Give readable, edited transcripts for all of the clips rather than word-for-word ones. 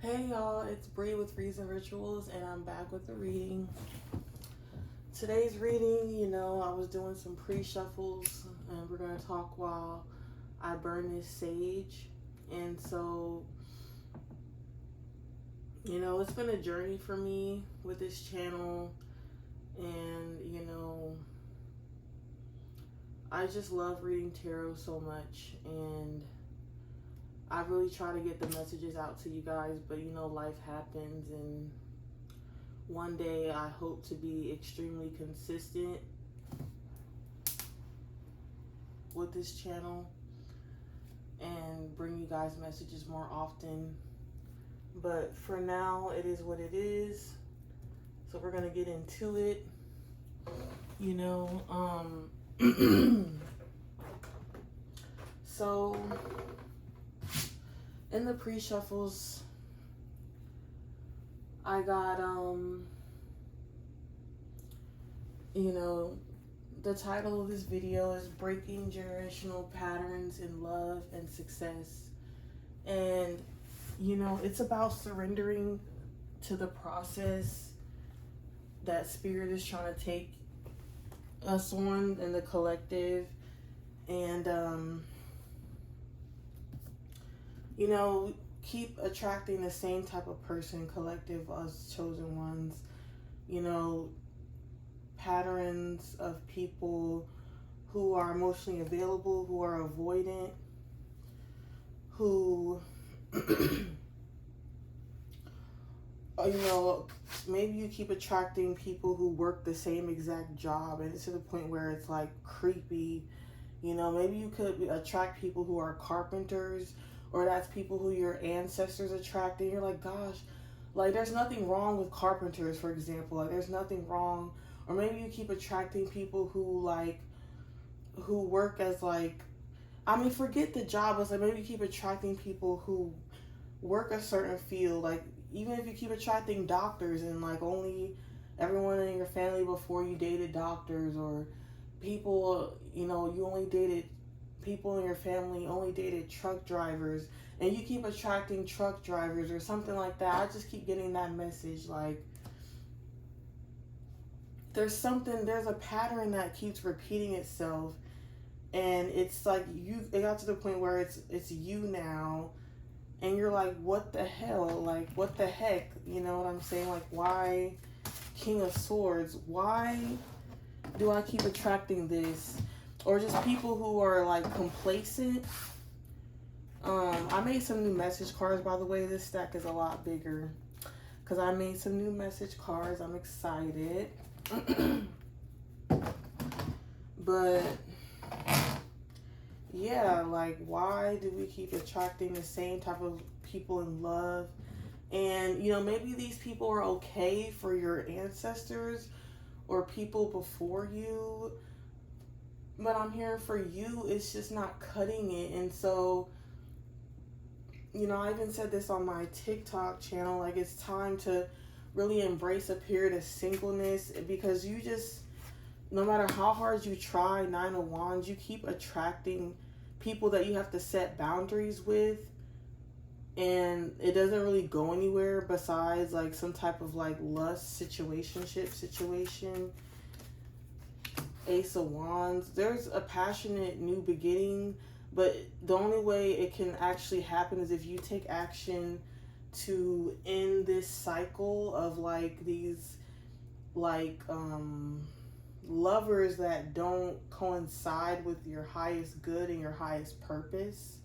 Hey y'all, it's Bree with Reason Rituals, and I'm back with the reading. Today's reading, I was doing some pre-shuffles, and we're going to talk while I burn this sage. And so, it's been a journey for me with this channel, and, I just love reading tarot so much, and I really try to get the messages out to you guys, but life happens, and one day I hope to be extremely consistent with this channel and bring you guys messages more often. But for now, it is what it is. So we're going to get into it. So in the pre-shuffles, I got, the title of this video is Breaking Generational Patterns in Love and Success. And, it's about surrendering to the process that Spirit is trying to take us on in the collective. And, keep attracting the same type of person, collective, us chosen ones, patterns of people who are emotionally available, who are avoidant, who, maybe you keep attracting people who work the same exact job, and it's to the point where it's like creepy. Maybe you could attract people who are carpenters, or that's people who your ancestors attracted. You're like, gosh, like there's nothing wrong with carpenters, for example. Like there's nothing wrong. Or maybe you keep attracting people who work as forget the job. It's like maybe you keep attracting people who work a certain field. Like even if you keep attracting doctors and only everyone in your family before you dated doctors, or people, you only dated people in your family, only dated truck drivers, and you keep attracting truck drivers or something like that. I just keep getting that message, like there's a pattern that keeps repeating itself, and it's like it got to the point where it's you now, and you're like, what the hell, like what the heck, you know what I'm saying? Like, why King of Swords? Why do I keep attracting this? Or just people who are complacent. I made some new message cards, by the way. This stack is a lot bigger because I made some new message cards. I'm excited. But yeah, why do we keep attracting the same type of people in love? And maybe these people are okay for your ancestors or people before you, but I'm here for you, it's just not cutting it. And so, I even said this on my TikTok channel, it's time to really embrace a period of singleness, because you just, no matter how hard you try, Nine of Wands, you keep attracting people that you have to set boundaries with, and it doesn't really go anywhere besides some type of lust situation. Ace of Wands, there's a passionate new beginning, but the only way it can actually happen is if you take action to end this cycle of these lovers that don't coincide with your highest good and your highest purpose.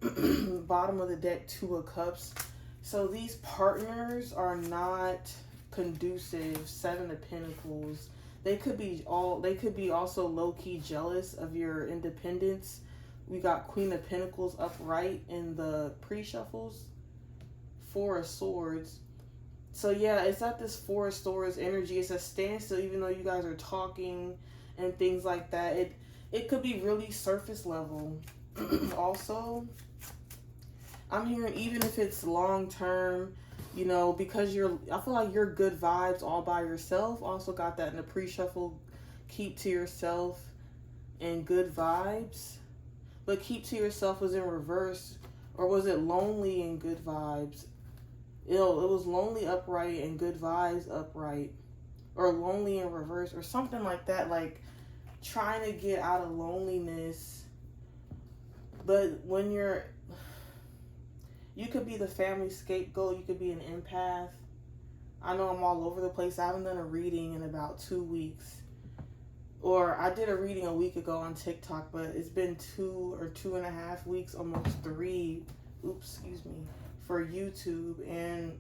Bottom of the deck, Two of Cups. So these partners are not conducive. Seven of Pentacles. They could be also low-key jealous of your independence. We got Queen of Pentacles upright in the pre-shuffles. Four of Swords. So yeah, it's not this Four of Swords energy. It's a standstill, even though you guys are talking and things like that. It could be really surface level. Also, I'm hearing even if it's long-term, because I feel like you're good vibes all by yourself. Also got that in the pre-shuffle. Keep to yourself and good vibes. But keep to yourself was in reverse Or was it lonely and good vibes? It was lonely upright and good vibes upright. Or lonely in reverse or something like that. Like trying to get out of loneliness. But when you could be the family scapegoat, you could be an empath. I know I'm all over the place. I haven't done a reading in about 2 weeks. Or I did a reading a week ago on TikTok, but it's been 2 or 2.5 weeks, almost 3. Excuse me, for YouTube. And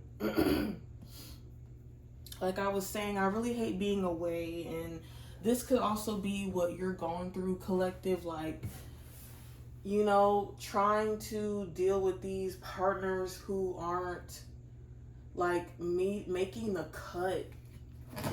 like I was saying, I really hate being away. And this could also be what you're going through, collective. Like, you know, trying to deal with these partners who aren't like me making the cut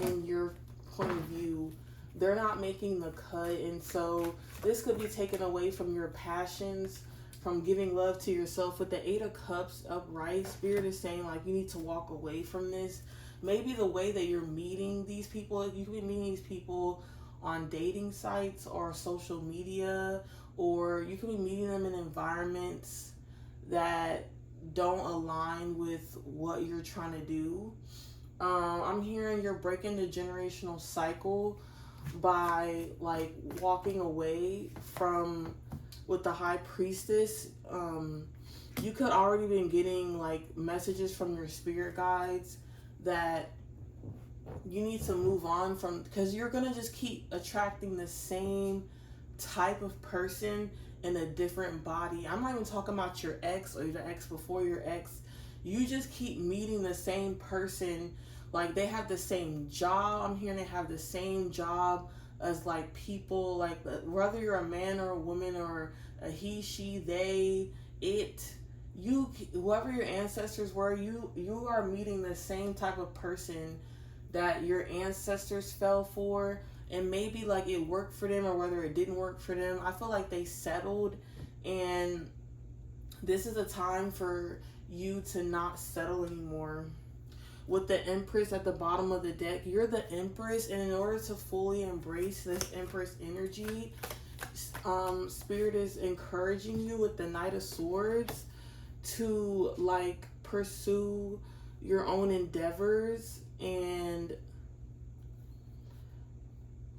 in your point of view. They're not making the cut, and so this could be taken away from your passions, from giving love to yourself. With the 8 of Cups upright, Spirit is saying like you need to walk away from this. Maybe the way that you're meeting these people, you could be meeting these people on dating sites or social media, or you could be meeting them in environments that don't align with what you're trying to do. I'm hearing you're breaking the generational cycle by like walking away from, with the High Priestess. You could already been getting like messages from your spirit guides that you need to move on from, because you're gonna just keep attracting the same type of person in a different body. I'm not even talking about your ex or the ex before your ex. You just keep meeting the same person. Like they have the same job. I'm hearing they have the same job as like people, like whether you're a man or a woman or a he, she, they, it, you, whoever your ancestors were, you are meeting the same type of person that your ancestors fell for. And maybe like it worked for them or whether it didn't work for them. I feel like they settled, and this is a time for you to not settle anymore. With the Empress at the bottom of the deck, you're the Empress, and in order to fully embrace this Empress energy, Spirit is encouraging you with the Knight of Swords to like pursue your own endeavors and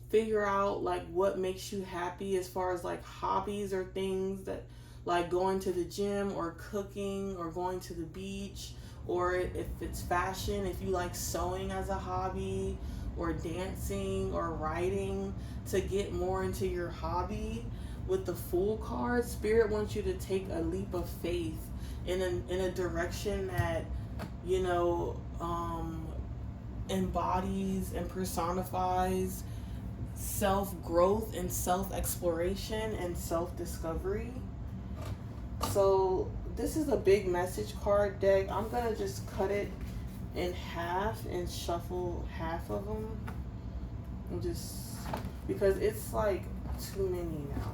figure out like what makes you happy, as far as like hobbies or things that like going to the gym or cooking or going to the beach, or if it's fashion, if you like sewing as a hobby or dancing or writing, to get more into your hobby. With the Fool card, Spirit wants you to take a leap of faith in a direction that, you know, embodies and personifies self-growth and self-exploration and self-discovery. So this is a big message card deck. I'm gonna just cut it in half and shuffle half of them, and just because it's like too many now.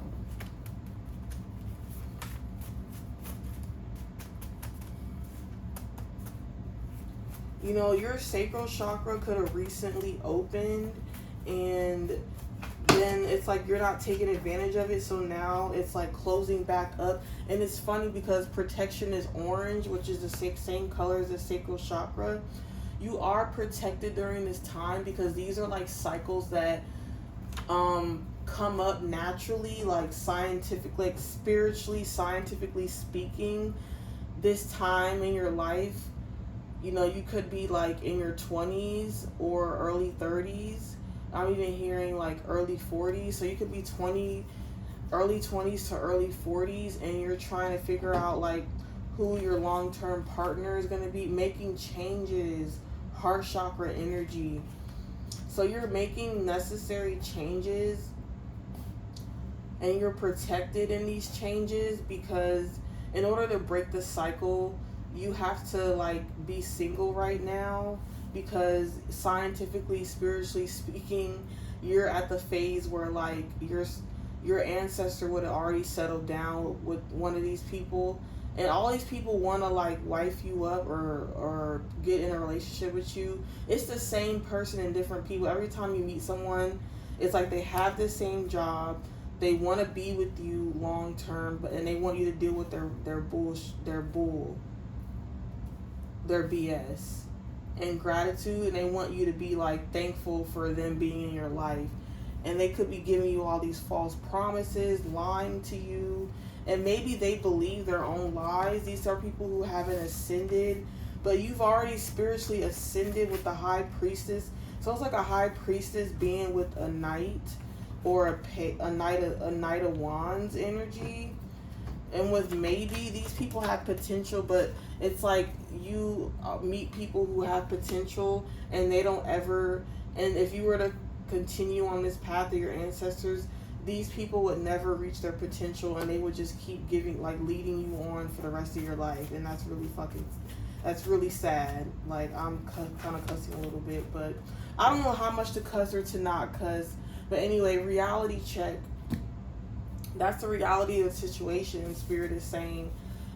You know, your sacral chakra could have recently opened, and then it's like you're not taking advantage of it, so now it's like closing back up. And it's funny because protection is orange, which is the same color as the sacral chakra. You are protected during this time because these are like cycles that come up naturally, like scientific, like spiritually, scientifically speaking. This time in your life, you know, you could be like in your 20s or early 30s. I'm even hearing like early 40s. So you could be early 20s to early 40s, and you're trying to figure out like who your long-term partner is going to be, making changes, heart chakra energy. So you're making necessary changes, and you're protected in these changes, because in order to break the cycle, you have to like be single right now, because scientifically, spiritually speaking, you're at the phase where like your ancestor would have already settled down with one of these people, and all these people want to like wife you up or get in a relationship with you. It's the same person and different people. Every time you meet someone, it's like they have the same job, They want to be with you long term, but and they want you to deal with their BS and gratitude, and they want you to be like thankful for them being in your life. And they could be giving you all these false promises, lying to you, and maybe they believe their own lies. These are people who haven't ascended, but you've already spiritually ascended with the high priestess. So it's like a high priestess being with a knight, or a knight of wands energy. And with maybe, these people have potential, but it's like you meet people who have potential and they don't ever, and if you were to continue on this path of your ancestors, these people would never reach their potential, and they would just keep giving, like, leading you on for the rest of your life. And that's really sad. Like, I'm kind of cussing a little bit, but I don't know how much to cuss or to not cuss. But anyway, reality check. That's the reality of the situation, Spirit is saying.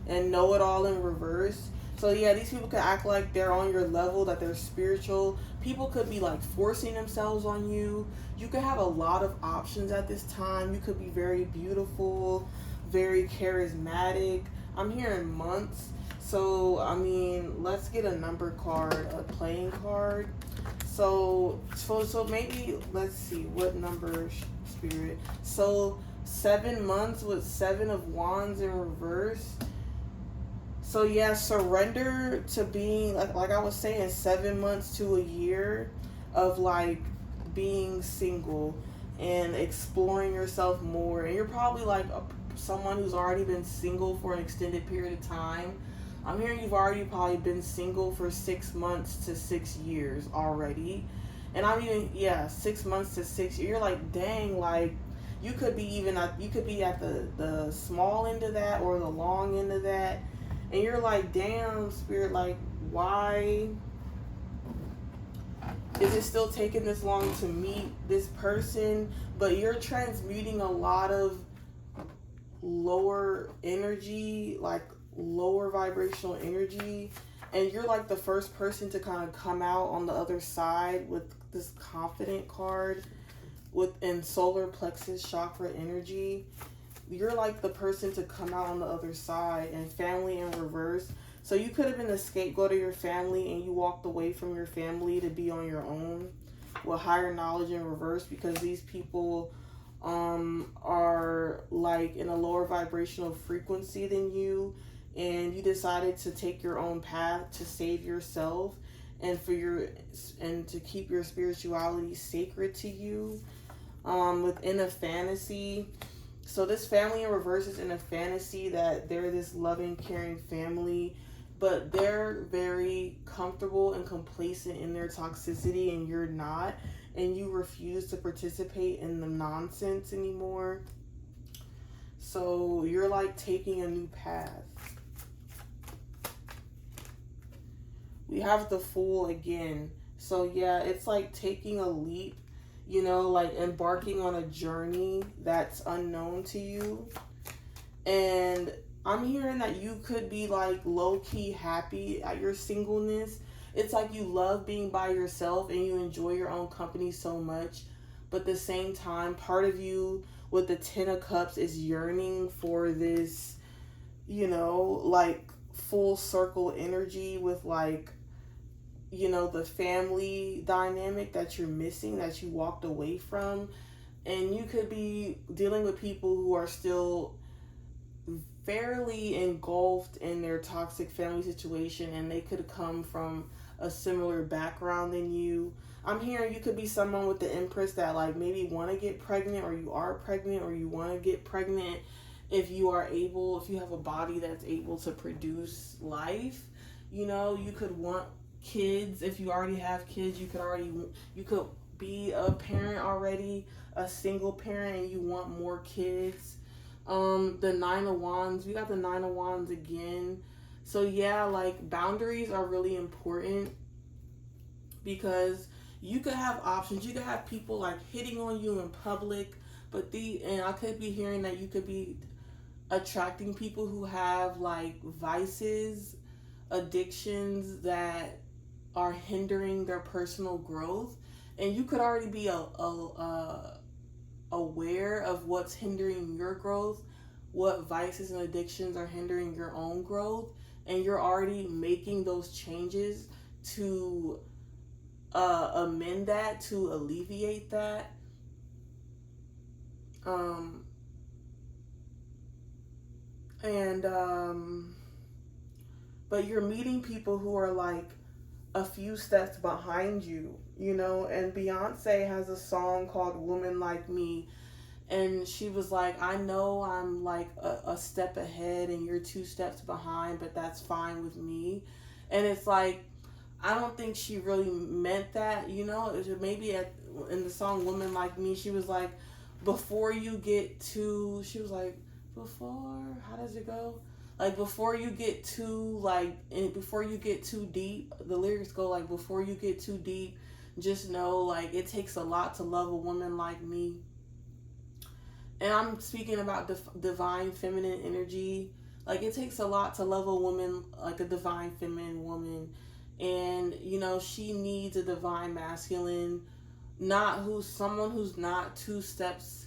And know it all in reverse. So yeah, these people could act like they're on your level, that they're spiritual. People could be like forcing themselves on you. You could have a lot of options at this time. You could be very beautiful, very charismatic. I'm hearing months. So, I mean, let's get a number card, a playing card. So maybe, let's see, what number, Spirit? So 7 months with 7 of Wands in reverse. So yeah, surrender to being, like I was saying, 7 months to a year of like being single and exploring yourself more. And you're probably like someone who's already been single for an extended period of time. I'm hearing you've already probably been single for 6 months to 6 years already. And I'm even, 6 months to 6 years. You're like, dang, like, you could be at the small end of that or the long end of that. And you're like, damn, Spirit, like, why is it still taking this long to meet this person? But you're transmuting a lot of lower energy, like lower vibrational energy. And you're like the first person to kind of come out on the other side with this confident card within solar plexus chakra energy. You're like the person to come out on the other side. And family in reverse. So you could have been the scapegoat of your family and you walked away from your family to be on your own with higher knowledge in reverse, because these people are like in a lower vibrational frequency than you, and you decided to take your own path to save yourself and to keep your spirituality sacred to you within a fantasy. So this family in reverse is in a fantasy that they're this loving, caring family, but they're very comfortable and complacent in their toxicity, and you're not, and you refuse to participate in the nonsense anymore. So you're like taking a new path. We have the Fool again. So yeah, it's like taking a leap, like embarking on a journey that's unknown to you. And I'm hearing that you could be like low-key happy at your singleness. It's like you love being by yourself and you enjoy your own company so much. But at the same time, part of you with the 10 of Cups is yearning for this, like full circle energy with like, the family dynamic that you're missing, that you walked away from. And you could be dealing with people who are still fairly engulfed in their toxic family situation, and they could come from a similar background than you. I'm hearing you could be someone with the Empress that like maybe want to get pregnant, or you are pregnant, or you want to get pregnant if you have a body that's able to produce life. You could want kids. If you already have kids, you could be a parent already, a single parent, and you want more kids. The 9 of Wands, we got the 9 of Wands again. So yeah, like boundaries are really important, because you could have options. You could have people like hitting on you in public, and I could be hearing that you could be attracting people who have like vices, addictions that are hindering their personal growth. And you could already be aware of what's hindering your growth, what vices and addictions are hindering your own growth, and you're already making those changes to amend that, to alleviate that. Um, and but you're meeting people who are like a few steps behind you, you know. And Beyonce has a song called Woman Like Me, and she was like, I know I'm like a step ahead and you're two steps behind, but that's fine with me. And it's like, I don't think she really meant that, you know. Maybe in the song Woman Like Me, she was like, before you get too, she was like, before, how does it go? Like, before you get too, like, before you get too deep, the lyrics go like, before you get too deep, just know, like, it takes a lot to love a woman like me. And I'm speaking about divine feminine energy. Like, it takes a lot to love a woman, like a divine feminine woman. And, you know, she needs a divine masculine, not who's someone who's not two steps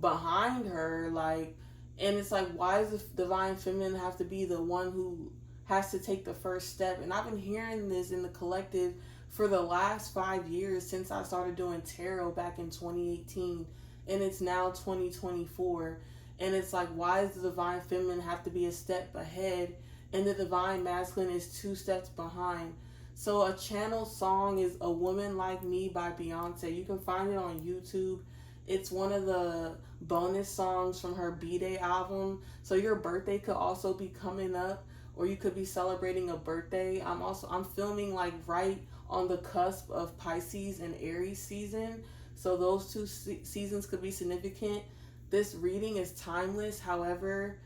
behind her. Like, and it's like, why does the divine feminine have to be the one who has to take the first step? And I've been hearing this in the collective for the last 5 years since I started doing tarot back in 2018, and it's now 2024. And it's like, why does the divine feminine have to be a step ahead and the divine masculine is two steps behind? So a channel song is A Woman Like Me by Beyonce. You can find it on YouTube. It's one of the bonus songs from her B-Day album. So your birthday could also be coming up, or you could be celebrating a birthday. I'm filming like right on the cusp of Pisces and Aries season. So those two seasons could be significant. This reading is timeless. However,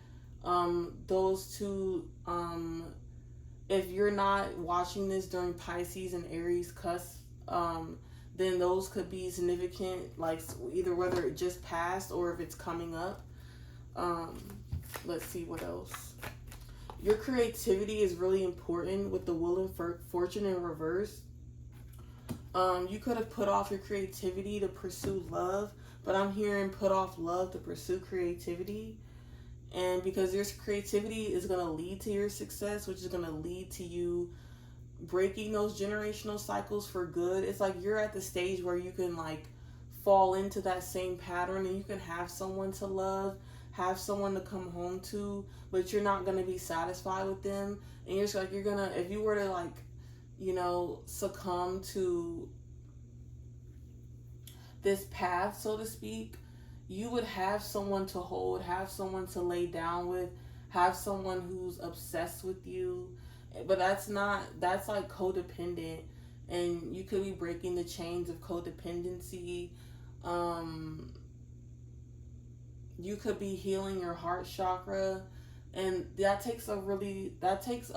those two, if you're not watching this during Pisces and Aries cusp, then those could be significant, like either whether it just passed or if it's coming up. Let's see what else. Your creativity is really important with the Wheel of Fortune in reverse. You could have put off your creativity to pursue love, but I'm hearing put off love to pursue creativity. And because your creativity is going to lead to your success, which is going to lead to you breaking those generational cycles for good. It's like you're at the stage where you can like fall into that same pattern, and you can have someone to love, have someone to come home to, but you're not going to be satisfied with them. And you're just like, you're going to, if you were to like, you know, succumb to this path, so to speak, you would have someone to hold, have someone to lay down with, have someone who's obsessed with you. But that's like codependent, and you could be breaking the chains of codependency. You could be healing your heart chakra, and that takes a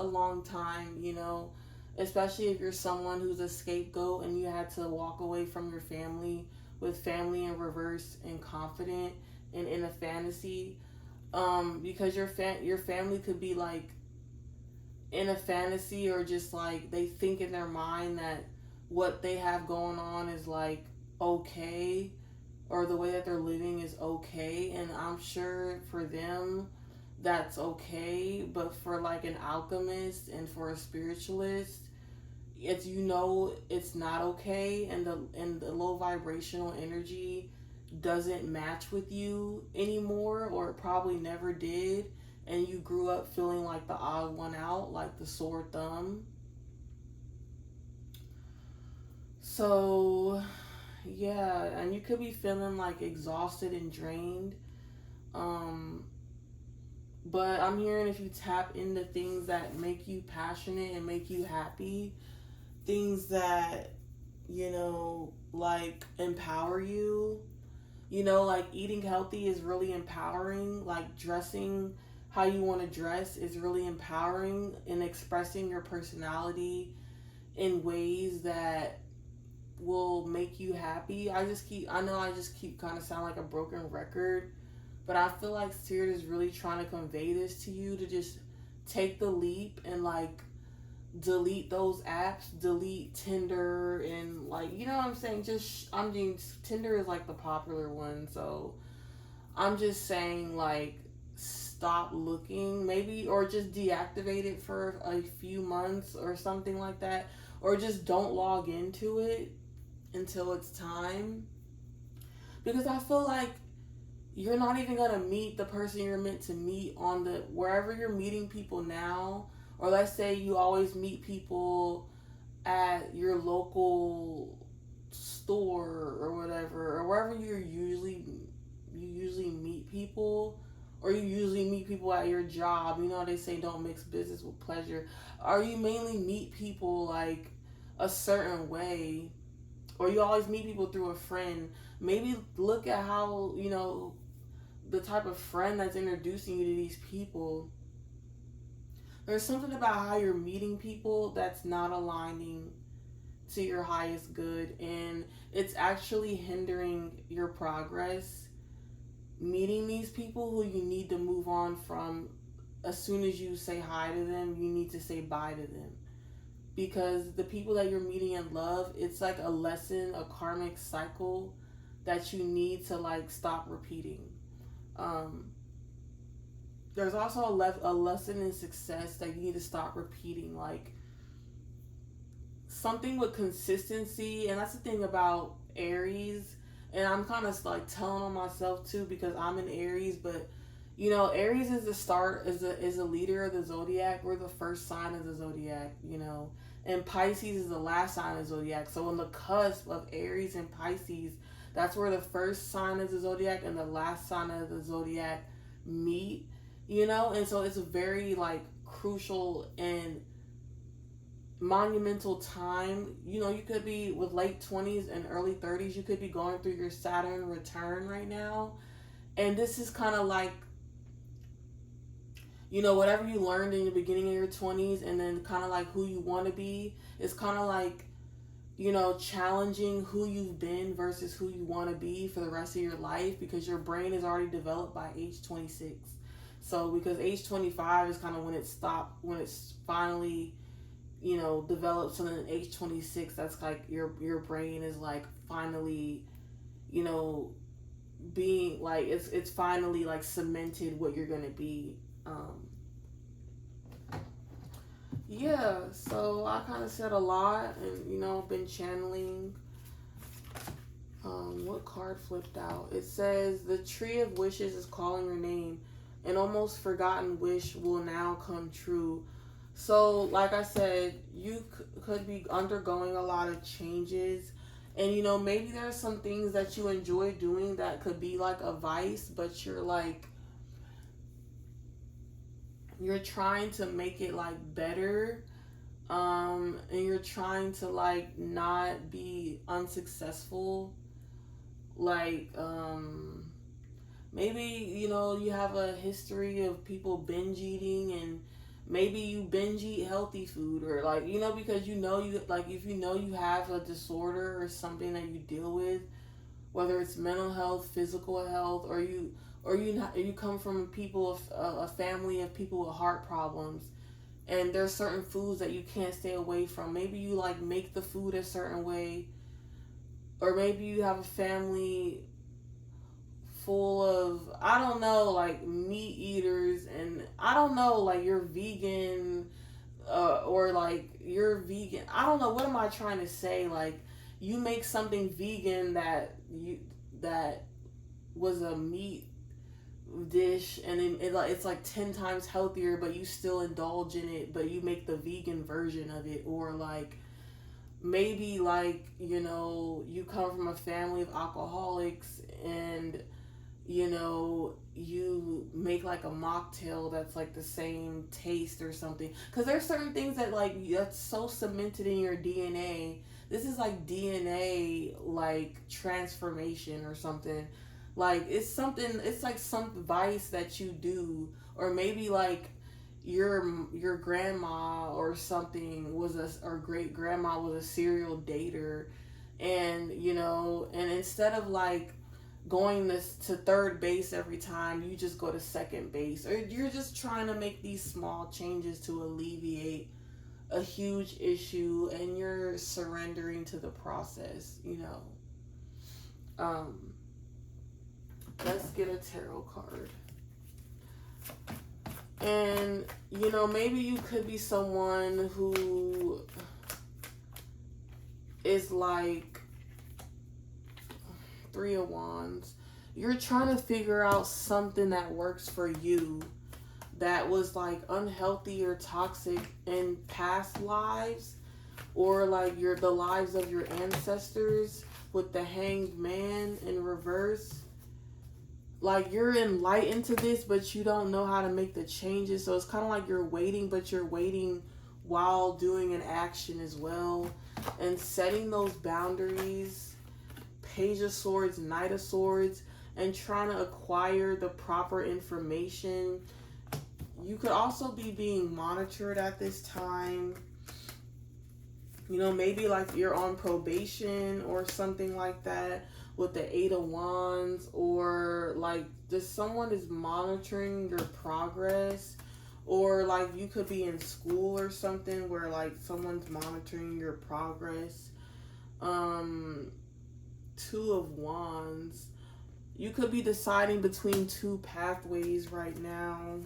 long time, you know, especially if you're someone who's a scapegoat and you had to walk away from your family, with family in reverse and confident and in a fantasy, because your family could be like in a fantasy, or just like they think in their mind that what they have going on is like okay, or the way that they're living is okay. And I'm sure for them that's okay, but for like an alchemist and for a spiritualist, it's, you know, it's not okay, and the low vibrational energy doesn't match with you anymore, or it probably never did, and you grew up feeling like the odd one out, like the sore thumb. So yeah, and you could be feeling like exhausted and drained, but I'm hearing if you tap into things that make you passionate and make you happy, things that, you know, like empower you, you know, like eating healthy is really empowering, like dressing how you want to dress is really empowering, and expressing your personality in ways that will make you happy. I know I just keep kind of sound like a broken record, but I feel like Spirit is really trying to convey this to you, to just take the leap and like delete those apps, delete Tinder, and like, you know what I'm saying? Just, I mean, Tinder is like the popular one, so I'm just saying, like, stop looking, maybe, or just deactivate it for a few months or something like that, or just don't log into it until it's time. Because I feel like you're not even gonna meet the person you're meant to meet on the wherever you're meeting people now, or let's say you always meet people at your local store or whatever, or wherever you usually meet people, or you usually meet people at your job. You know they say don't mix business with pleasure. Or you mainly meet people like a certain way, or you always meet people through a friend. Maybe look at how, the type of friend that's introducing you to these people. There's something about how you're meeting people that's not aligning to your highest good, and it's actually hindering your progress. Meeting these people who you need to move on from, as soon as you say hi to them, you need to say bye to them. Because the people that you're meeting in love, it's like a lesson, a karmic cycle that you need to like stop repeating. Um, there's also a lesson in success that you need to stop repeating. Like something with consistency, and that's the thing about Aries. And I'm kind of like telling on myself too because I'm an Aries, but Aries is the start, is a leader of the zodiac. We're the first sign of the zodiac, and Pisces is the last sign of the zodiac. So on the cusp of Aries and Pisces, that's where the first sign of the zodiac and the last sign of the zodiac meet, and so it's a very like crucial and monumental time. You could be with late 20s and early 30s, you could be going through your Saturn return right now, and this is kind of like whatever you learned in the beginning of your 20s, and then kind of like who you want to be, is kind of like challenging who you've been versus who you want to be for the rest of your life, because your brain is already developed by age 26. So because age 25 is kind of when it's finally developed. So then age 26, that's like your brain is like finally being like it's finally like cemented what you're gonna be. Yeah, so I kind of said a lot, and been channeling. What card flipped out? It says the tree of wishes is calling your name. An almost forgotten wish will now come true. So, like I said, you could be undergoing a lot of changes. And, maybe there's some things that you enjoy doing that could be like a vice, but you're trying to make it like better. And you're trying to like not be unsuccessful. Like, maybe, you have a history of people binge eating, and maybe you binge eat healthy food, or like, because you like, if you have a disorder or something that you deal with, whether it's mental health, physical health, or you come from a family of people with heart problems, and there's certain foods that you can't stay away from. Maybe you like make the food a certain way, or maybe you have a family full of, I don't know, like meat eaters, and I don't know, like you're vegan, or like you're vegan. I don't know, what am I trying to say? Like you make something vegan that was a meat dish, and it's like 10 times healthier, but you still indulge in it, but you make the vegan version of it. Or like maybe like you come from a family of alcoholics, and you make like a mocktail that's like the same taste or something, because there's certain things that like that's so cemented in your DNA. This is like DNA like transformation or something. Like it's like some vice that you do. Or maybe like your grandma or something or great grandma was a serial dater, and and instead of like going to third base every time, you just go to second base, or you're just trying to make these small changes to alleviate a huge issue and you're surrendering to the process, you know. Let's get a tarot card. And, you know, maybe you could be someone who is like Three of Wands. You're trying to figure out something that works for you that was like unhealthy or toxic in past lives, or like the lives of your ancestors, with the Hanged Man in reverse. Like, you're enlightened to this, but you don't know how to make the changes. So it's kind of like you're waiting, but you're waiting while doing an action as well. And setting those boundaries. Page of Swords, Knight of Swords, and trying to acquire the proper information. You could also be being monitored at this time. You know, maybe like you're on probation or something like that with the Eight of Wands, or like just someone is monitoring your progress, or like you could be in school or something where like someone's monitoring your progress. Two of Wands. You could be deciding between two pathways right now.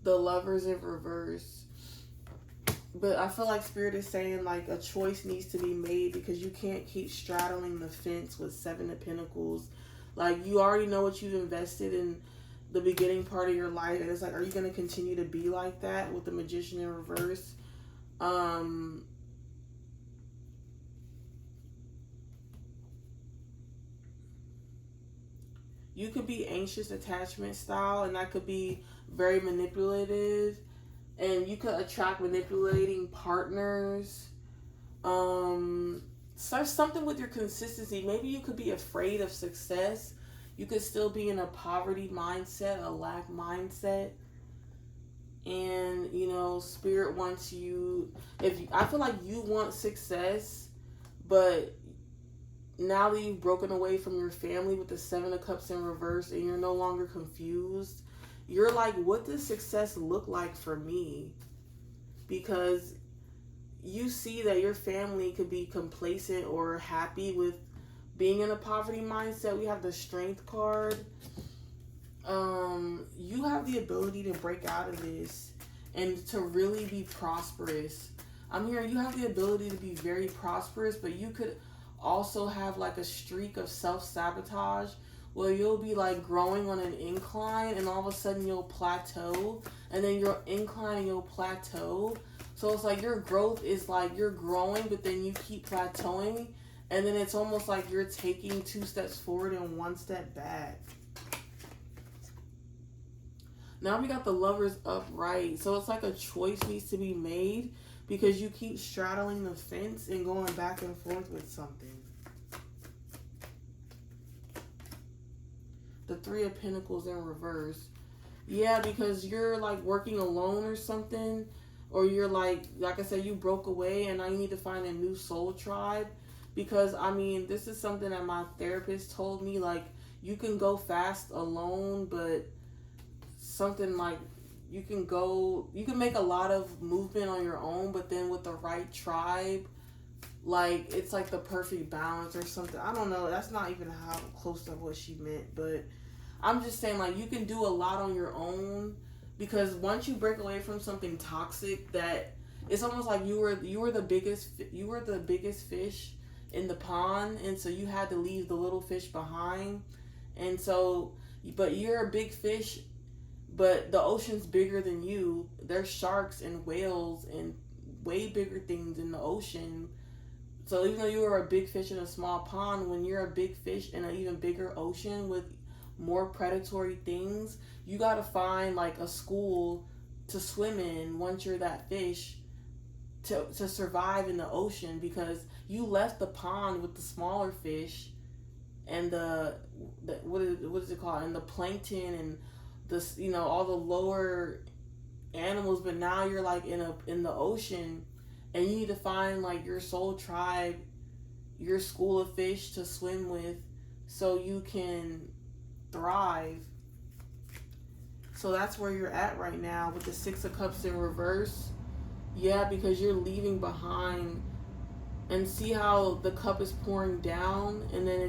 The Lovers in reverse. But I feel like Spirit is saying like a choice needs to be made, because you can't keep straddling the fence with Seven of Pentacles. Like, you already know what you've invested in the beginning part of your life, and it's like, are you going to continue to be like that with the Magician in reverse? You could be anxious attachment style, and that could be very manipulative, and you could attract manipulating partners. So something with your consistency. Maybe you could be afraid of success. You could still be in a poverty mindset, a lack mindset. And, you know, Spirit wants you, I feel like you want success, but now that you've broken away from your family with the Seven of Cups in reverse and you're no longer confused, you're like, what does success look like for me? Because you see that your family could be complacent or happy with being in a poverty mindset. We have the Strength card. You have the ability to break out of this and to really be prosperous. I'm hearing you have the ability to be very prosperous, but you could also have like a streak of self-sabotage where you'll be like growing on an incline and all of a sudden you'll plateau, and then you're incline and you'll plateau. So it's like your growth is like you're growing, but then you keep plateauing, and then it's almost like you're taking 2 steps forward and 1 step back. Now we got the Lovers upright. So it's like a choice needs to be made, because you keep straddling the fence and going back and forth with something. The Three of Pentacles in reverse. Yeah, because you're like working alone or something, or you're like I said, you broke away and now you need to find a new soul tribe. Because, I mean, this is something that my therapist told me, like, you can go fast alone, but something like you can make a lot of movement on your own, but then with the right tribe, like, it's like the perfect balance or something. I don't know. That's not even how close to what she meant, but I'm just saying, like, you can do a lot on your own, because once you break away from something toxic, that it's almost like you were the biggest fish in the pond, and so you had to leave the little fish behind. And so, but you're a big fish, but the ocean's bigger than you. There's sharks and whales and way bigger things in the ocean. So even though you are a big fish in a small pond, when you're a big fish in an even bigger ocean with more predatory things, you got to find like a school to swim in once you're that fish to survive in the ocean, because you left the pond with the smaller fish and the what is it called, and the plankton and the, you know, all the lower animals, but now you're like in the ocean, and you need to find like your soul tribe, your school of fish to swim with, so you can thrive. So that's where you're at right now with the Six of Cups in reverse. Yeah, because you're leaving behind, and see how the cup is pouring down, and then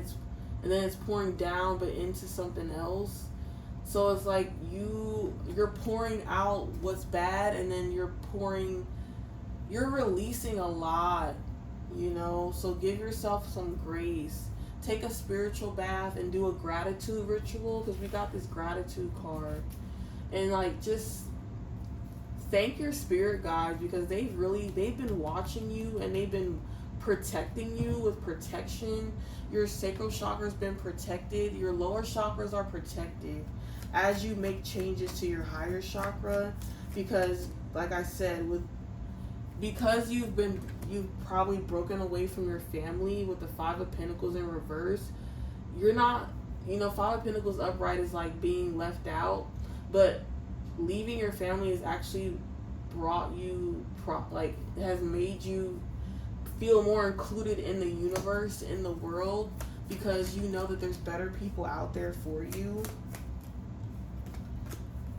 it's pouring down but into something else. So it's like you're pouring out what's bad, and then you're releasing a lot, you know. So give yourself some grace. Take a spiritual bath and do a gratitude ritual, because we got this gratitude card. And like, just thank your spirit guides, because they've been watching you, and they've been protecting you with protection. Your sacral chakra's been protected. Your lower chakras are protected as you make changes to your higher chakra, because like I said, because you've probably broken away from your family with the Five of Pentacles in reverse. You're not, Five of Pentacles upright is like being left out, but leaving your family has actually brought you, has made you feel more included in the universe, in the world, because you know that there's better people out there for you.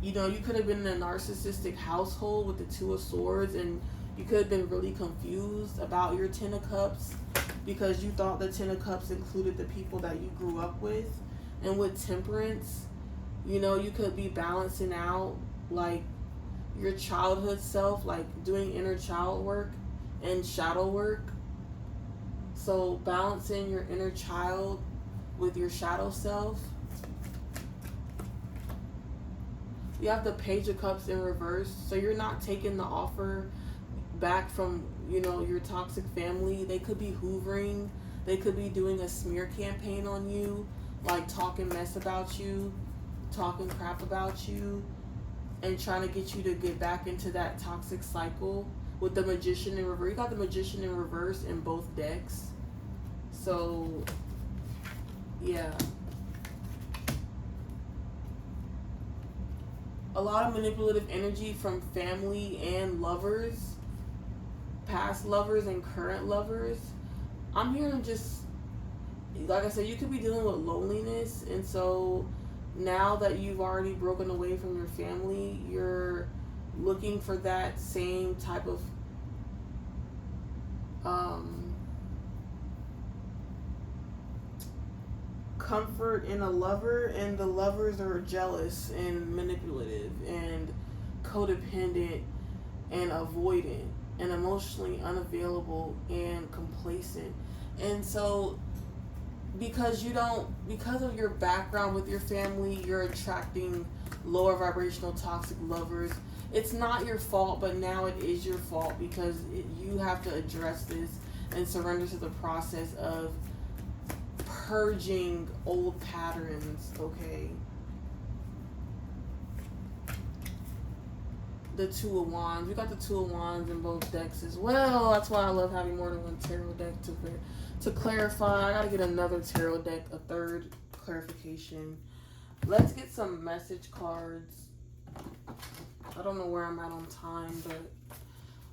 You could have been in a narcissistic household with the Two of Swords, and you could have been really confused about your Ten of Cups, because you thought the Ten of Cups included the people that you grew up with. And with Temperance, you could be balancing out like your childhood self, like doing inner child work and shadow work. So balancing your inner child with your shadow self. You have the Page of Cups in reverse, so you're not taking the offer back from, your toxic family. They could be hoovering. They could be doing a smear campaign on you, like talking mess about you, talking crap about you, and trying to get you to get back into that toxic cycle. With the Magician in reverse, you got the Magician in reverse in both decks. So, yeah. A lot of manipulative energy from family and lovers, past lovers and current lovers. I'm hearing just, like I said, you could be dealing with loneliness, and so now that you've already broken away from your family, you're looking for that same type of comfort in a lover, and the lovers are jealous and manipulative and codependent and avoidant and emotionally unavailable and complacent. And so because of your background with your family, you're attracting lower vibrational toxic lovers. It's not your fault, but now it is your fault, because you have to address this and surrender to the process of purging old patterns, okay? The Two of Wands. We got the Two of Wands in both decks as well. That's why I love having more than one tarot deck to clarify. I gotta get another tarot deck, a third clarification. Let's get some message cards. I don't know where I'm at on time, but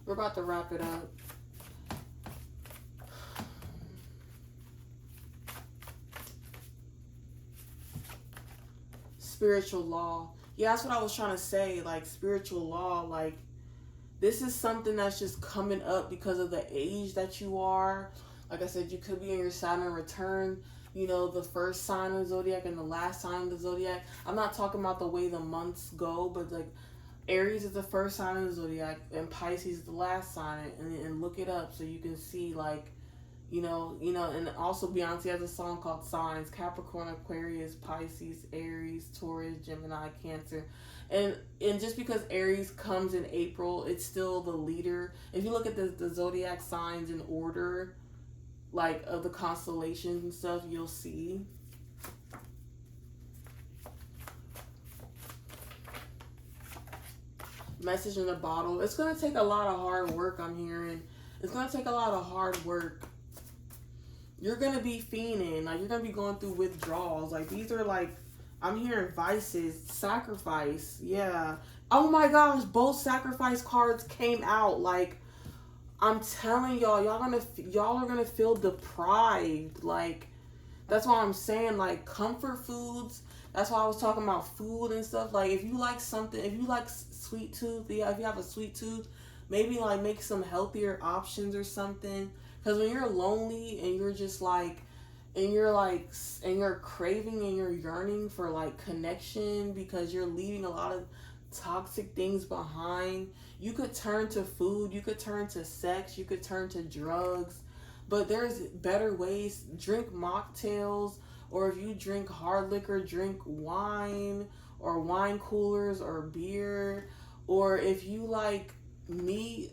we're about to wrap it up. Spiritual law. Yeah, that's what I was trying to say. Like, spiritual law, like, this is something that's just coming up because of the age that you are. Like I said, you could be in your Saturn return, the first sign of the zodiac and the last sign of the zodiac. I'm not talking about the way the months go, but like Aries is the first sign of the zodiac and Pisces is the last sign. And look it up so you can see, like, and also Beyonce has a song called Signs: Capricorn, Aquarius, Pisces, Aries, Taurus, Gemini, Cancer. And just because Aries comes in April, it's still the leader. If you look at the zodiac signs in order, like, of the constellations and stuff, you'll see. Message in the bottle. It's going to take a lot of hard work, I'm hearing. It's going to take a lot of hard work. You're going to be fiending. Like, you're going to be going through withdrawals. Like, these are, like, I'm hearing vices, sacrifice. Yeah. Oh my gosh, both sacrifice cards came out. Like, I'm telling y'all are going to feel deprived. Like, that's why I'm saying, like, comfort foods, That's why I was talking about food and stuff. Like if you like something, if you like sweet tooth, yeah, if you have a sweet tooth, maybe like make some healthier options or something. Because when you're lonely and you're just like, and you're craving and you're yearning for like connection because you're leaving a lot of toxic things behind. You could turn to food, you could turn to sex, you could turn to drugs, but there's better ways. Drink mocktails, or if you drink hard liquor, drink wine or wine coolers or beer. Or if you like meat,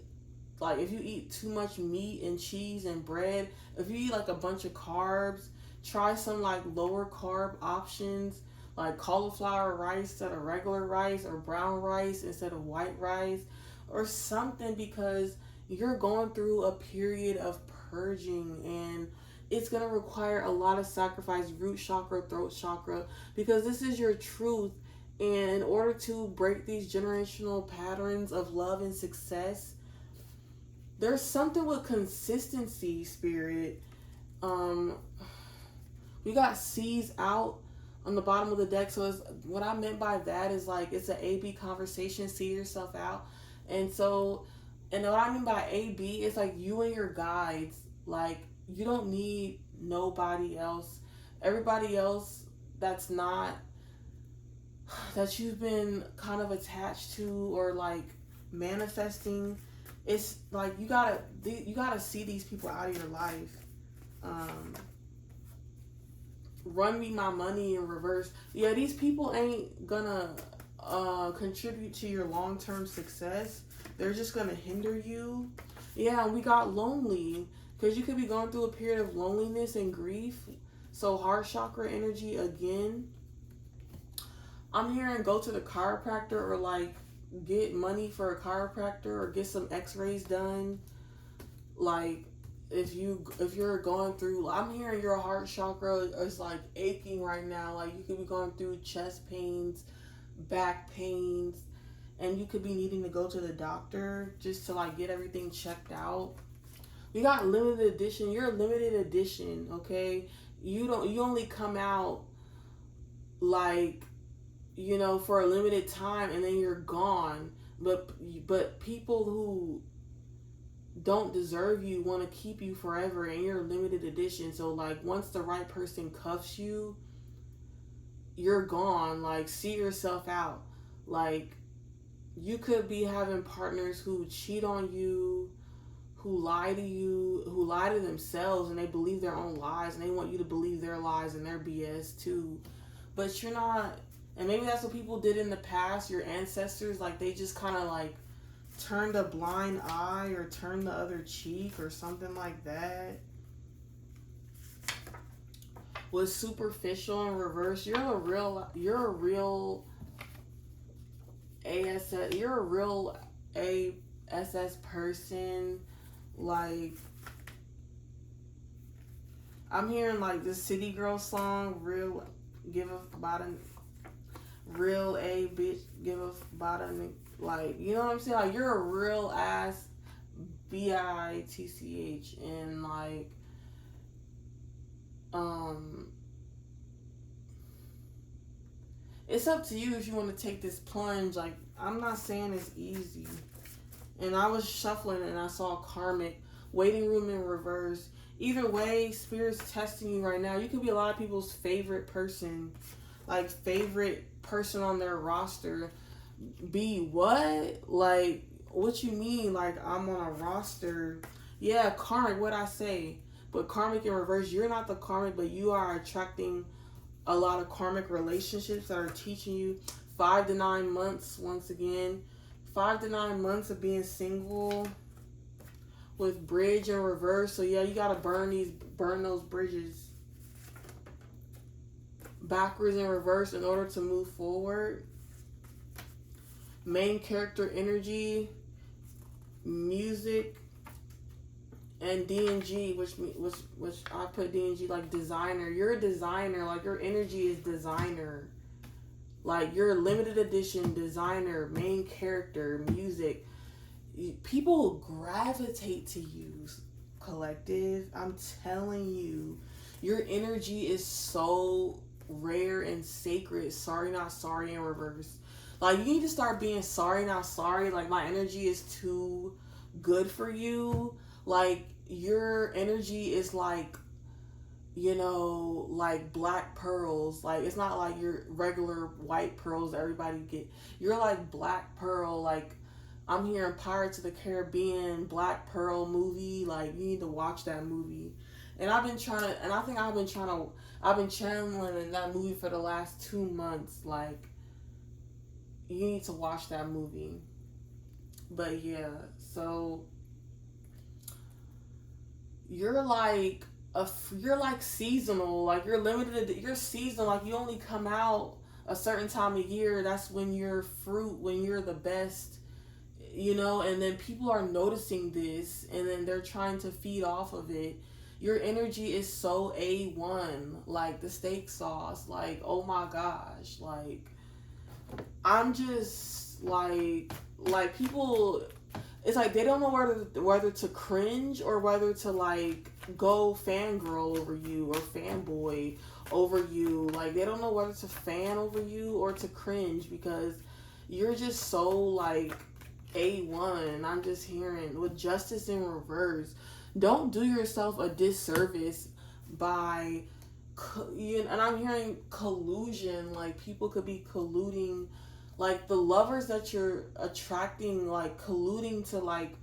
like if you eat too much meat and cheese and bread, if you eat like a bunch of carbs, try some like lower carb options like cauliflower rice instead of regular rice, or brown rice instead of white rice, or something, because you're going through a period of purging, and it's going to require a lot of sacrifice, root chakra, throat chakra, because this is your truth. And in order to break these generational patterns of love and success, there's something with consistency, spirit. Um, we got C's out on the bottom of the deck. So what I meant by that is like it's an A-B conversation. See yourself out. And so, and what I mean by A-B is like you and your guides. Like you don't need nobody else. Everybody else that's not, that you've been kind of attached to or like manifesting, it's like you gotta see these people out of your life. Run me my money in reverse. Yeah, these people ain't gonna contribute to your long-term success. They're just gonna hinder you. Yeah, we got lonely because you could be going through a period of loneliness and grief. So heart chakra energy again. I'm hearing go to the chiropractor, or like get money for a chiropractor, or get some x-rays done. Like if you're going through, I'm hearing your heart chakra is like aching right now. Like you could be going through chest pains, back pains, and you could be needing to go to the doctor just to like get everything checked out. We got limited edition. You're a limited edition, okay? You only come out like, for a limited time and then you're gone. But people who don't deserve you want to keep you forever, and you're a limited edition. So like once the right person cuffs you, you're gone. Like see yourself out. Like you could be having partners who cheat on you, who lie to you, who lie to themselves, and they believe their own lies, and they want you to believe their lies and their BS too. But you're not. And maybe that's what people did in the past, your ancestors. Like they just kind of like turned a blind eye or turned the other cheek or something like that. Was superficial in reverse. You're a real ASS. You're a real ASS person. Like I'm hearing like the City Girl song, real give a bottom, real a bitch give a bottom. Like, you know what I'm saying? Like, you're a real ass bitch, and like, it's up to you if you want to take this plunge. Like, I'm not saying it's easy. And I was shuffling and I saw karmic, waiting room in reverse. Either way, spirit's testing you right now. You could be a lot of people's favorite person, like favorite person on their roster. Be what? Like, what you mean? Like, I'm on a roster? Yeah, karmic, what I say. But karmic in reverse, you're not the karmic, but you are attracting a lot of karmic relationships that are teaching you 5 to 9 months, once again. 5 to 9 months of being single with bridge in reverse. So yeah, you gotta burn those bridges backwards in reverse in order to move forward. Main character energy, music, and DNG, which I put DNG like designer. You're a designer. Like your energy is designer. Like you're a limited edition designer, main character, music. People gravitate to you, collective. I'm telling you, your energy is so rare and sacred. Sorry, not sorry in reverse. Like, you need to start being sorry, not sorry. Like, my energy is too good for you. Like, your energy is like, you know, like black pearls. Like, it's not like your regular white pearls that everybody get. You're like black pearl. Like, I'm hearing Pirates of the Caribbean, Black Pearl movie. Like, you need to watch that movie. And I've been trying to, and I think I've been channeling in that movie for the last 2 months. Like, you need to watch that movie. But yeah, so you're like you're like seasonal. Like, you're limited. You're seasonal. Like, you only come out a certain time of year. That's when you're fruit, when you're the best, you know. And then people are noticing this, and then they're trying to feed off of it. Your energy is so A1, like the steak sauce. Like, oh my gosh, like, I'm just like people. It's like they don't know whether to cringe or whether to like go fangirl over you or fanboy over you. Like, they don't know whether to fan over you or to cringe, because you're just so like A1. I'm just hearing with justice in reverse. Don't do yourself a disservice by, and I'm hearing collusion. Like, people could be colluding, like the lovers that you're attracting, like colluding to like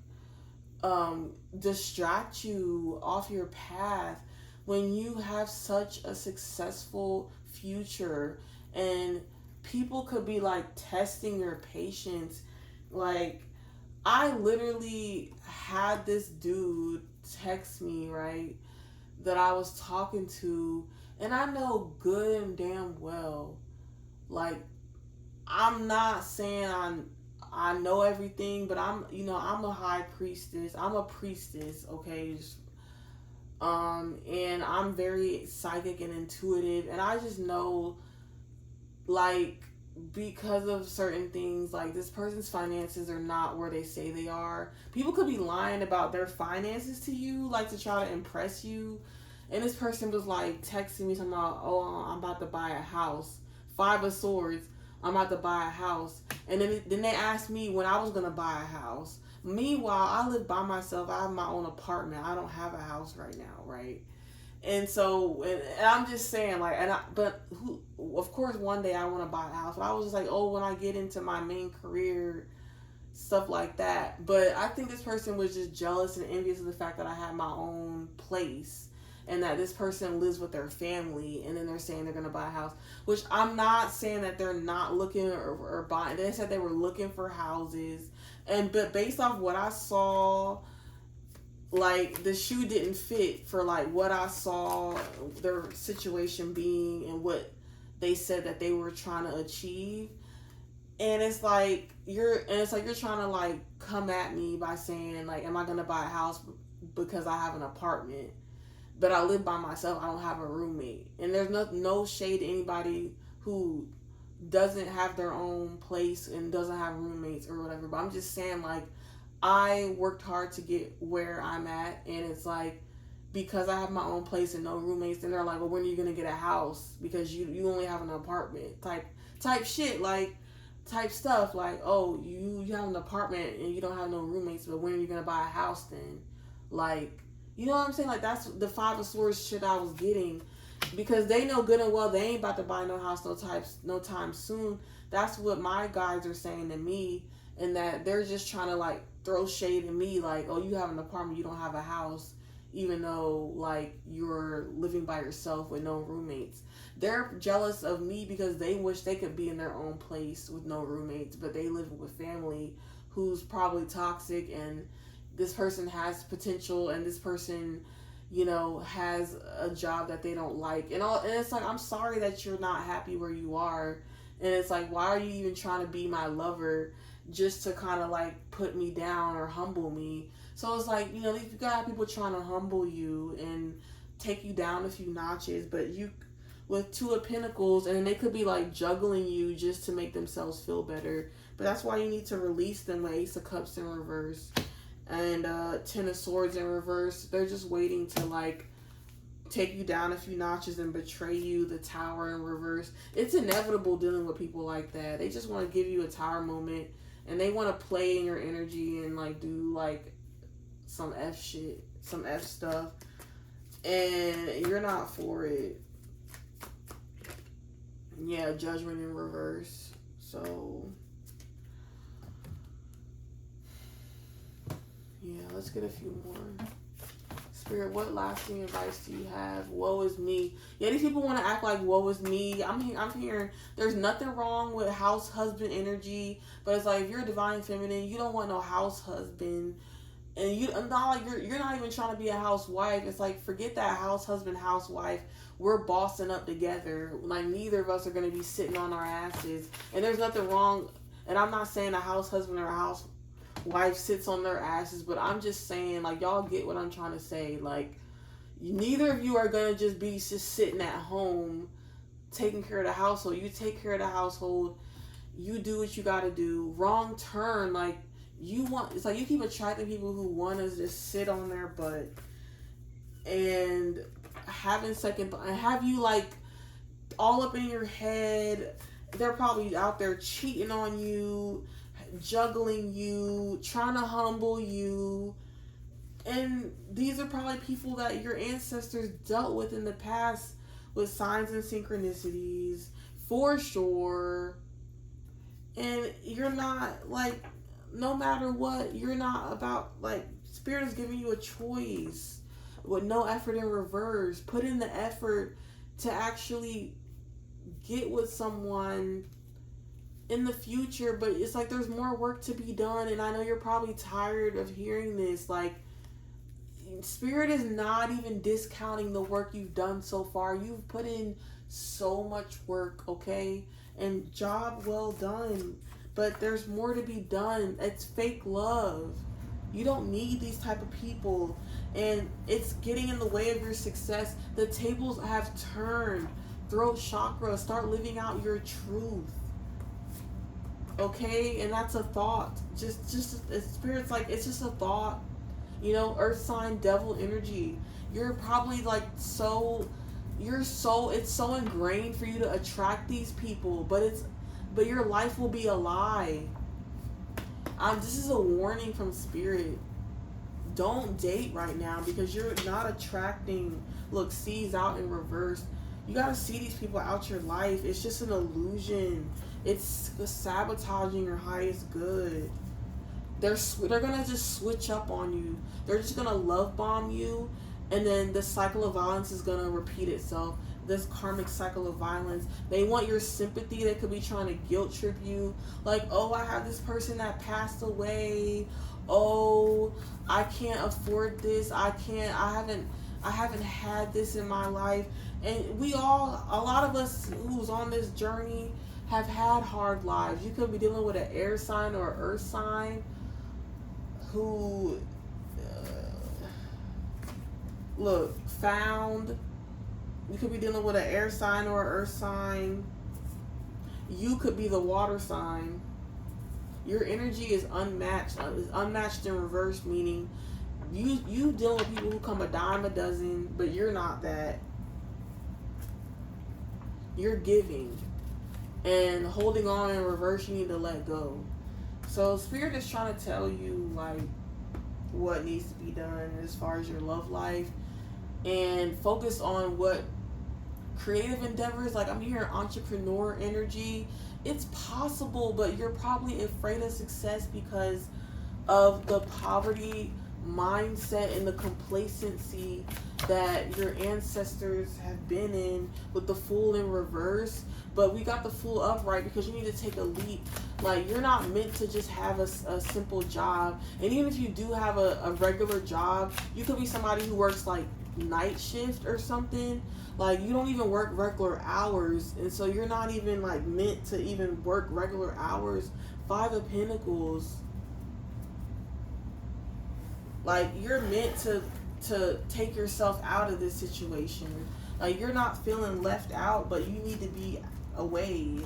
distract you off your path when you have such a successful future. And people could be like testing your patience. Like, I literally had this dude text me, right, that I was talking to, and I know good and damn well, like, I'm not saying I know everything, but I'm a high priestess. I'm a priestess, okay? And I'm very psychic and intuitive, and I just know, like, because of certain things, like, this person's finances are not where they say they are. People could be lying about their finances to you, like, to try to impress you. And this person was like texting me talking about, oh, I'm about to buy a house. 5 of Swords, I'm about to buy a house. And then they asked me when I was gonna buy a house. Meanwhile, I live by myself. I have my own apartment. I don't have a house right now, right? And so, and I'm just saying, like, of course, one day I want to buy a house. But I was just like, oh, when I get into my main career, stuff like that. But I think this person was just jealous and envious of the fact that I had my own place, and that this person lives with their family, and then they're saying they're going to buy a house. Which, I'm not saying that they're not looking or buying. They said they were looking for houses. But based off what I saw, like, the shoe didn't fit for like what I saw their situation being and what they said that they were trying to achieve. And it's like you're trying to like come at me by saying, like, am I gonna buy a house because I have an apartment, but I live by myself, I don't have a roommate. And there's no shade to anybody who doesn't have their own place and doesn't have roommates or whatever, but I'm just saying, like, I worked hard to get where I'm at, and it's like, because I have my own place and no roommates, then they're like, well, when are you gonna get a house because you only have an apartment type shit, like, type stuff, like, oh, you have an apartment and you don't have no roommates, but when are you gonna buy a house then? Like, you know what I'm saying? Like, that's the 5 of Swords shit I was getting, because they know good and well they ain't about to buy no house no time soon. That's what my guides are saying to me, and that they're just trying to like throw shade at me, like, oh, you have an apartment, you don't have a house, even though like you're living by yourself with no roommates. They're jealous of me because they wish they could be in their own place with no roommates, but they live with family who's probably toxic, and this person has potential, and this person, you know, has a job that they don't like, and it's like, I'm sorry that you're not happy where you are. And it's like, why are you even trying to be my lover just to kind of like put me down or humble me? So it's like, you know, you got people trying to humble you and take you down a few notches, but you with 2 of Pentacles, and they could be like juggling you just to make themselves feel better. But that's why you need to release them with Ace of Cups in reverse and 10 of Swords in reverse. They're just waiting to like take you down a few notches and betray you. The Tower in reverse. It's inevitable dealing with people like that. They just want to give you a Tower moment, and they want to play in your energy and like do like some F shit, some F stuff, and you're not for it. Yeah, Judgment in reverse. So yeah, let's get a few more. Spirit, what lasting advice do you have? Woe is me. Yeah, these people want to act like woe is me. I'm hearing there's nothing wrong with house husband energy, but it's like if you're a divine feminine, you don't want no house husband, and you not like you're not even trying to be a housewife. It's like forget that house husband, housewife. We're bossing up together. Like neither of us are gonna be sitting on our asses, and there's nothing wrong. And I'm not saying a house husband or a house wife sits on their asses, but I'm just saying, like, y'all get what I'm trying to say. Like, neither of you are gonna just be just sitting at home taking care of the household. You take care of the household, you do what you gotta do. Wrong turn, like, it's like you keep attracting people who want to just sit on their butt and have you like all up in your head. They're probably out there cheating on you, juggling you, trying to humble you, and these are probably people that your ancestors dealt with in the past with signs and synchronicities for sure. And you're not like, no matter what, you're not about like, Spirit is giving you a choice with no effort in reverse. Put in the effort to actually get with someone in the future, but it's like there's more work to be done, and I know you're probably tired of hearing this. Like, Spirit is not even discounting the work you've done so far. You've put in so much work, okay? And job well done, but there's more to be done. It's fake love. You don't need these type of people, and it's getting in the way of your success. The tables have turned. Throat chakra, start living out your truth. Okay, and that's a thought. Just Spirit's like, it's just a thought. You know, earth sign, devil energy. You're probably like it's so ingrained for you to attract these people, but your life will be a lie. This is a warning from Spirit. Don't date right now because you're not attracting. Look, C's out in reverse. You gotta see these people out your life. It's just an illusion. It's sabotaging your highest good. They're gonna just switch up on you. They're just gonna love bomb you, and then the cycle of violence is gonna repeat itself. This karmic cycle of violence. They want your sympathy. They could be trying to guilt trip you. Like, oh, I have this person that passed away. Oh, I can't afford this. I haven't had this in my life. And a lot of us who's on this journey have had hard lives. You could be dealing with an air sign or an earth sign who, found. You could be dealing with an air sign or an earth sign. You could be the water sign. Your energy is unmatched. It's unmatched in reverse, meaning you dealing with people who come a dime a dozen, but you're not that. You're giving. And holding on in reverse, you need to let go. So Spirit is trying to tell you like what needs to be done as far as your love life, and focus on what creative endeavors. Like, I'm hearing entrepreneur energy. It's possible, but you're probably afraid of success because of the poverty mindset and the complacency that your ancestors have been in with the Fool in reverse. But we got the Fool upright because you need to take a leap. Like, you're not meant to just have a simple job. And even if you do have a regular job, you could be somebody who works like night shift or something. Like, you don't even work regular hours, and so you're not even like meant to even work regular hours. Five of Pentacles. Like, you're meant to take yourself out of this situation. Like, you're not feeling left out, but you need to be away.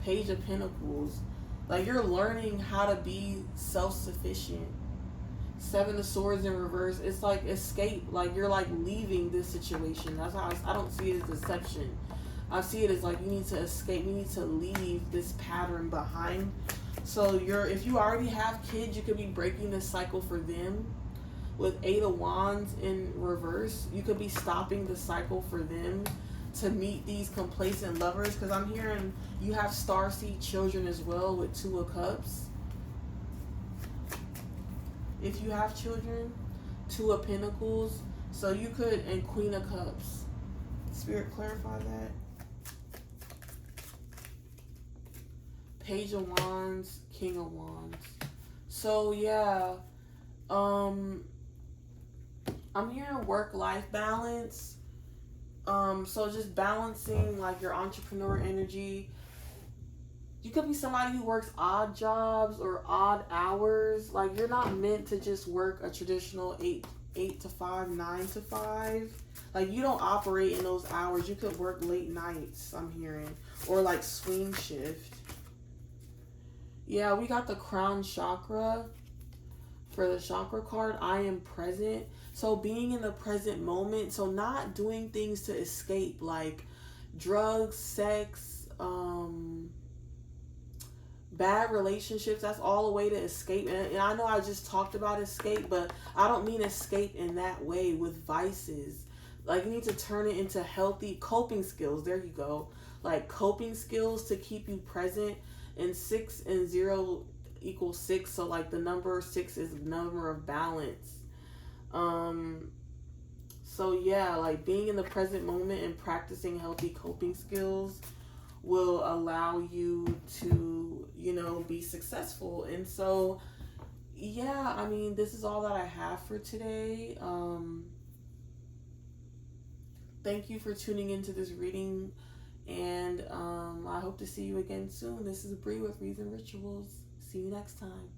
Page of Pentacles. Like, you're learning how to be self-sufficient. Seven of Swords in reverse. It's like escape. Like you're like leaving this situation. That's how I don't see it as deception. I see it as like you need to escape. You need to leave this pattern behind. So if you already have kids, you could be breaking this cycle for them. With Eight of Wands in reverse, you could be stopping the cycle for them to meet these complacent lovers. Because I'm hearing you have starseed children as well with Two of Cups. If you have children, Two of Pentacles. So you could, and Queen of Cups. Spirit, clarify that. Page of Wands, King of Wands. So yeah, I'm hearing work-life balance. So just balancing like your entrepreneur energy. You could be somebody who works odd jobs or odd hours. Like you're not meant to just work a traditional 8 to 5, 9 to 5. Like you don't operate in those hours. You could work late nights, I'm hearing, or like swing shift. Yeah, we got the crown chakra for the chakra card. I am present. So being in the present moment. So not doing things to escape, like drugs, sex, bad relationships. That's all a way to escape. And I know I just talked about escape, but I don't mean escape in that way with vices. Like you need to turn it into healthy coping skills. There you go. Like coping skills to keep you present. And 6 and 0 equals 6. So like the number 6 is the number of balance. So yeah, like being in the present moment and practicing healthy coping skills will allow you to, be successful. And so, yeah, I mean, this is all that I have for today. Thank you for tuning into this reading. And I hope to see you again soon. This is Bree with Reason Rituals. See you next time.